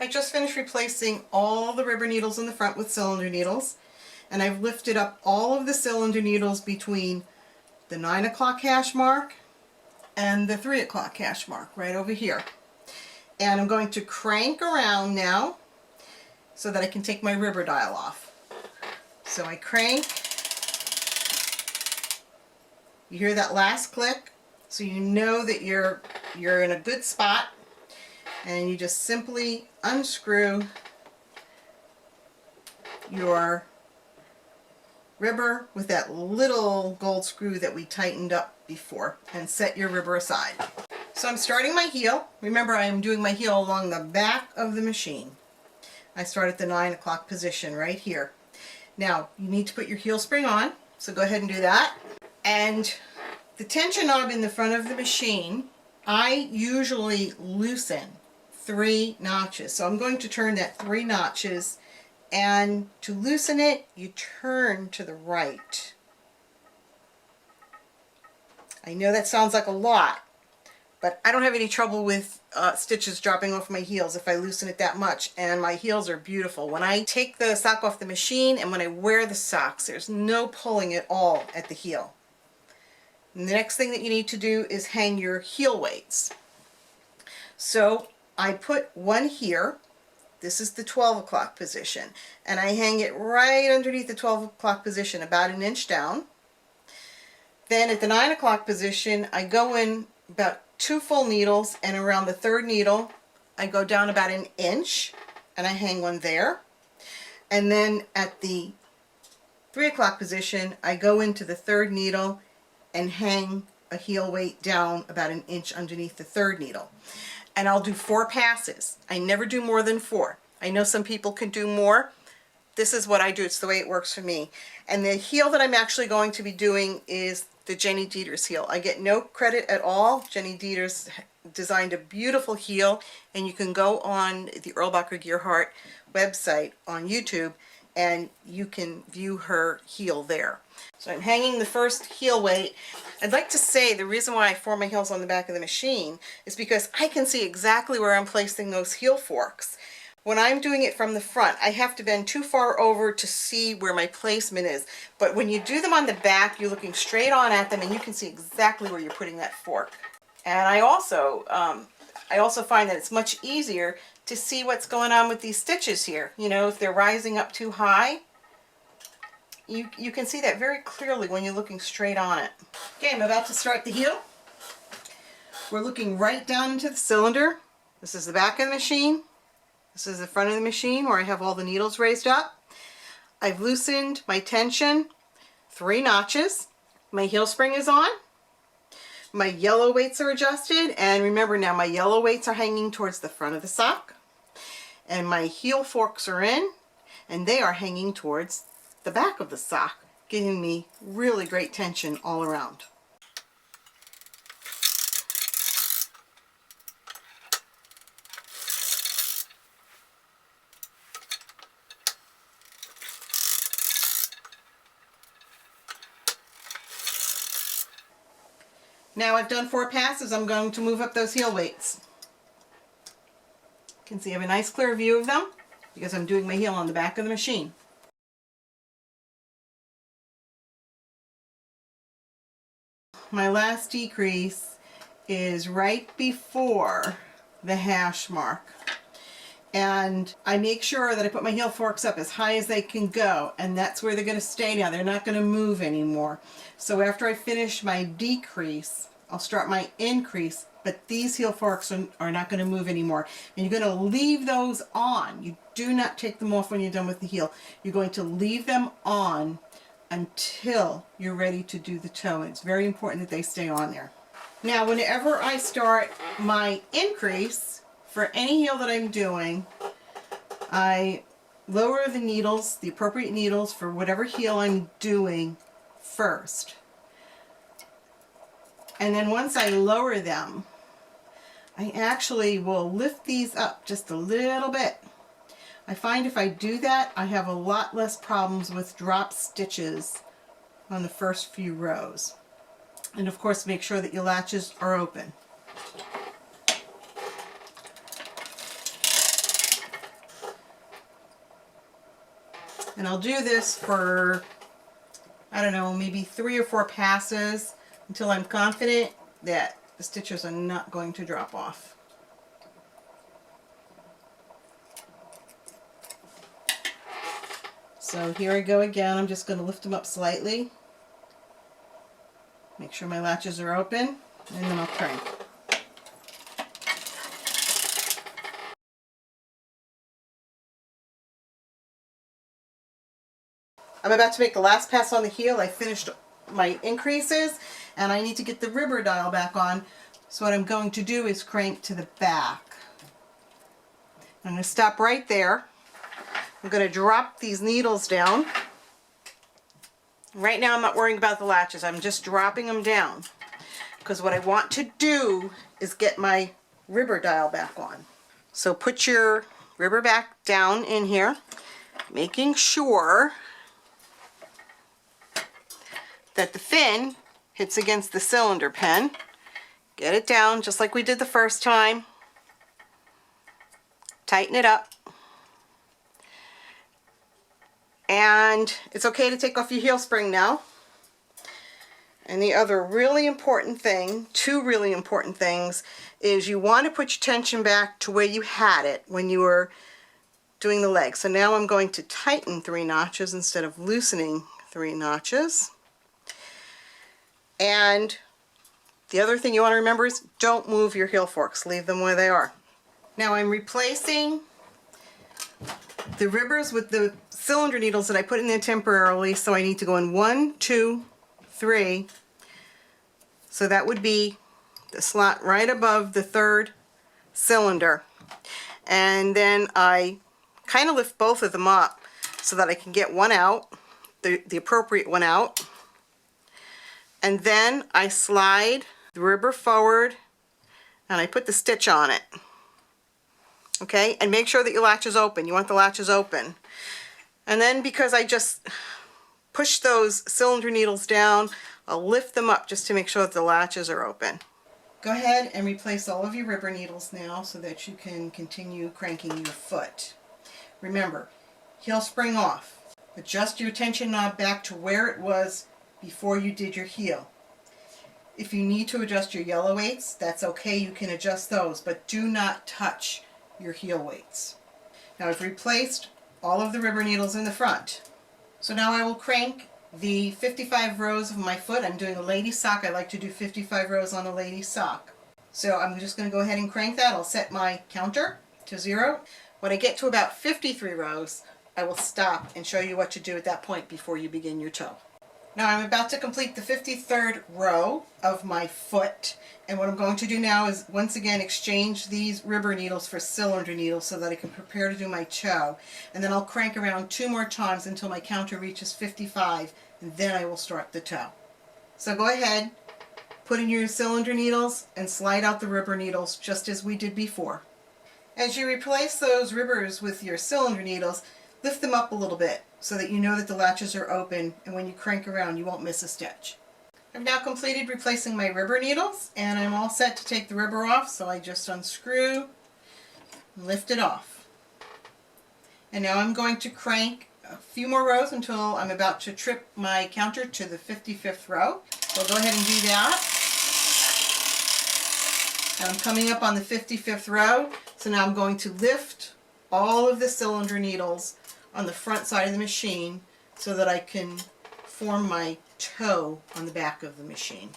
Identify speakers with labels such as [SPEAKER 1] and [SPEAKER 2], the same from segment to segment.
[SPEAKER 1] I just finished replacing all the rubber needles in the front with cylinder needles, and I've lifted up all of the cylinder needles between the 9 o'clock hash mark and the 3 o'clock hash mark right over here. And I'm going to crank around now so that I can take my rubber dial off. So I crank. You hear that last click, so you know that you're in a good spot, and you just simply unscrew your rubber with that little gold screw that we tightened up before, and set your rubber aside. So I'm starting my heel. Remember, I am doing my heel along the back of the machine. I start at the 9 o'clock position right here. Now, you need to put your heel spring on, so go ahead and do that. And the tension knob in the front of the machine, I usually loosen 3 notches. So I'm going to turn that 3 notches, and to loosen it, you turn to the right. I know that sounds like a lot, but I don't have any trouble with stitches dropping off my heels if I loosen it that much, and my heels are beautiful. When I take the sock off the machine and when I wear the socks, there's no pulling at all at the heel. And the next thing that you need to do is hang your heel weights. So I put one here. This is the 12 o'clock position, and I hang it right underneath the 12 o'clock position, about an inch down. Then at the 9 o'clock position, I go in about 2 full needles, and around the 3rd needle, I go down about an inch, and I hang one there. And then at the 3 o'clock position, I go into the 3rd needle and hang a heel weight down about an inch underneath the 3rd needle. And I'll do 4 passes. I never do more than 4. I know some people can do more. This is what I do. It's the way it works for me. And the heel that I'm actually going to be doing is the Jenny Dieters heel. I get no credit at all. Jenny Dieters designed a beautiful heel, and you can go on the Erlbacher Gearhart website on YouTube and you can view her heel there. So I'm hanging the first heel weight. I'd like to say the reason why I form my heels on the back of the machine is because I can see exactly where I'm placing those heel forks. When I'm doing it from the front, I have to bend too far over to see where my placement is. But when you do them on the back, you're looking straight on at them and you can see exactly where you're putting that fork. And I also find that it's much easier to see what's going on with these stitches here. You know, if they're rising up too high, you can see that very clearly when you're looking straight on it. Okay, I'm about to start the heel. We're looking right down into the cylinder. This is the back of the machine. This is the front of the machine where I have all the needles raised up. I've loosened my tension 3 notches. My heel spring is on. My yellow weights are adjusted, and remember now my yellow weights are hanging towards the front of the sock, and my heel forks are in, and they are hanging towards the back of the sock, giving me really great tension all around. Now I've done 4 passes, I'm going to move up those heel weights. You can see I have a nice clear view of them because I'm doing my heel on the back of the machine. My last decrease is right before the hash mark. And I make sure that I put my heel forks up as high as they can go, and that's where they're going to stay now. They're not going to move anymore. So after I finish my decrease, I'll start my increase, but these heel forks are not going to move anymore. And you're going to leave those on. You do not take them off when you're done with the heel. You're going to leave them on until you're ready to do the toe. It's very important that they stay on there. Now, whenever I start my increase, for any heel that I'm doing, I lower the needles, the appropriate needles for whatever heel I'm doing first. And then once I lower them, I actually will lift these up just a little bit. I find if I do that, I have a lot less problems with drop stitches on the first few rows. And of course, make sure that your latches are open. And I'll do this for, I don't know, maybe 3 or 4 passes until I'm confident that the stitches are not going to drop off. So here I go again. I'm just going to lift them up slightly. Make sure my latches are open, and then I'll crank. I'm about to make the last pass on the heel. I finished my increases, and I need to get the ribber dial back on. So what I'm going to do is crank to the back. I'm going to stop right there. I'm going to drop these needles down. Right now I'm not worrying about the latches. I'm just dropping them down, because what I want to do is get my ribber dial back on. So put your ribber back down in here, making sure that the fin hits against the cylinder pin. Get it down just like we did the first time. Tighten it up. And it's okay to take off your heel spring now. And the other really important thing, 2 really important things, is you want to put your tension back to where you had it when you were doing the leg. So now I'm going to tighten 3 notches instead of loosening 3 notches. And the other thing you want to remember is don't move your heel forks. Leave them where they are. Now I'm replacing the ribbers with the cylinder needles that I put in there temporarily, so I need to go in 1, 2, 3. So that would be the slot right above the 3rd cylinder. And then I kind of lift both of them up so that I can get one out, the appropriate one out. And then I slide the ribber forward and I put the stitch on it. Okay, and make sure that your latch is open. You want the latches open. And then because I just push those cylinder needles down, I'll lift them up just to make sure that the latches are open. Go ahead and replace all of your ribber needles now so that you can continue cranking your foot. Remember, heel spring off. Adjust your tension knob back to where it was before you did your heel. If you need to adjust your yellow weights, that's okay, you can adjust those, but do not touch your heel weights. Now I've replaced all of the ribber needles in the front. So now I will crank the 55 rows of my foot. I'm doing a lady sock. I like to do 55 rows on a lady sock. So I'm just going to go ahead and crank that. I'll set my counter to 0. When I get to about 53 rows, I will stop and show you what to do at that point before you begin your toe. Now I'm about to complete the 53rd row of my foot, and what I'm going to do now is once again exchange these ribber needles for cylinder needles so that I can prepare to do my toe, and then I'll crank around 2 more times until my counter reaches 55, and then I will start the toe. So go ahead, put in your cylinder needles and slide out the ribber needles just as we did before. As you replace those ribbers with your cylinder needles, lift them up a little bit so that you know that the latches are open, and when you crank around you won't miss a stitch. I've now completed replacing my ribber needles, and I'm all set to take the ribber off, so I just unscrew and lift it off. And now I'm going to crank a few more rows until I'm about to trip my counter to the 55th row. So I'll go ahead and do that. And I'm coming up on the 55th row, so now I'm going to lift all of the cylinder needles on the front side of the machine so that I can form my toe on the back of the machine.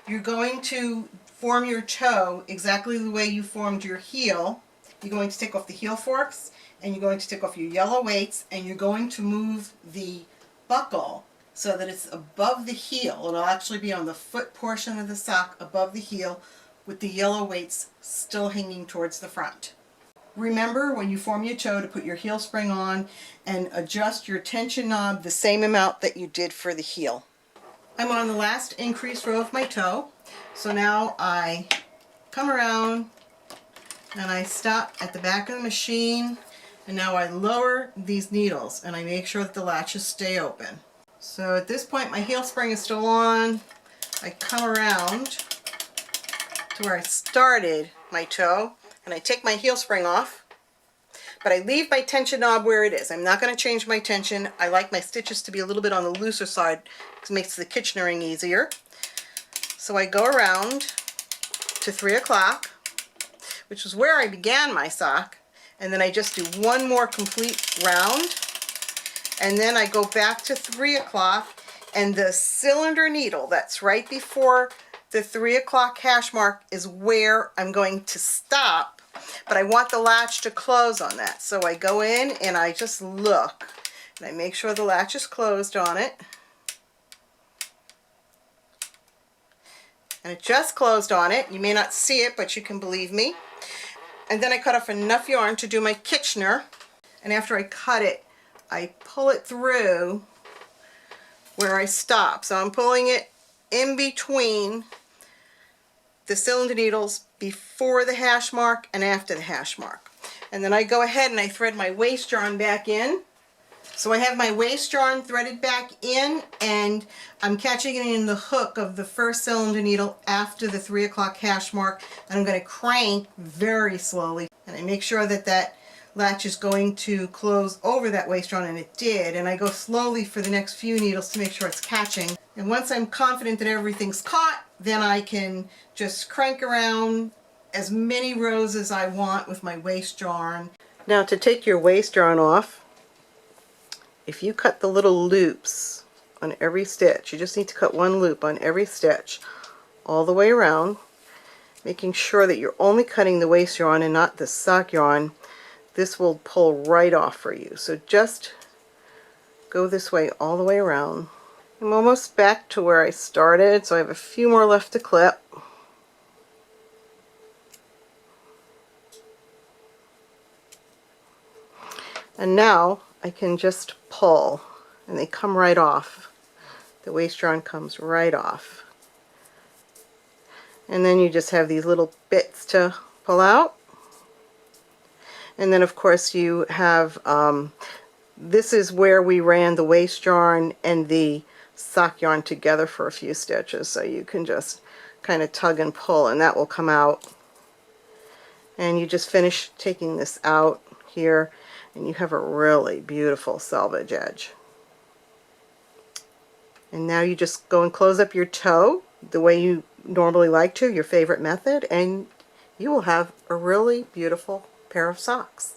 [SPEAKER 1] You're going to form your toe exactly the way you formed your heel. You're going to take off the heel forks, and you're going to take off your yellow weights, and you're going to move the buckle so that it's above the heel. It'll actually be on the foot portion of the sock above the heel with the yellow weights still hanging towards the front. Remember when you form your toe to put your heel spring on and adjust your tension knob the same amount that you did for the heel. I'm on the last increase row of my toe, so now I come around and I stop at the back of the machine, and now I lower these needles and I make sure that the latches stay open. So at this point my heel spring is still on. I come around to where I started my toe, and I take my heel spring off, but I leave my tension knob where it is. I'm not going to change my tension. I like my stitches to be a little bit on the looser side because it makes the Kitchenerring easier. So I go around to 3 o'clock, which is where I began my sock, and then I just do one more complete round, and then I go back to 3 o'clock, and the cylinder needle that's right before the 3 o'clock hash mark is where I'm going to stop, but I want the latch to close on that. So I go in and I just look, and I make sure the latch is closed on it. And it just closed on it. You may not see it, but you can believe me. And then I cut off enough yarn to do my Kitchener. And after I cut it, I pull it through where I stop. So I'm pulling it in between the cylinder needles before the hash mark and after the hash mark. And then I go ahead and I thread my waist yarn back in. So I have my waist yarn threaded back in, and I'm catching it in the hook of the first cylinder needle after the 3 o'clock hash mark, and I'm going to crank very slowly, and I make sure that that latch is going to close over that waist yarn, and it did, and I go slowly for the next few needles to make sure it's catching. And once I'm confident that everything's caught, then I can just crank around as many rows as I want with my waist yarn. Now, to take your waist yarn off, if you cut the little loops on every stitch, you just need to cut one loop on every stitch all the way around, making sure that you're only cutting the waist yarn and not the sock yarn, this will pull right off for you. So just go this way all the way around. I'm almost back to where I started, so I have a few more left to clip. And now I can just pull, and they come right off. The waist yarn comes right off. And then you just have these little bits to pull out. And then of course you have, this is where we ran the waist yarn and the sock yarn together for a few stitches. So you can just kind of tug and pull, and that will come out. And you just finish taking this out here, and you have a really beautiful selvage edge. And now you just go and close up your toe the way you normally like to, your favorite method, and you will have a really beautiful pair of socks.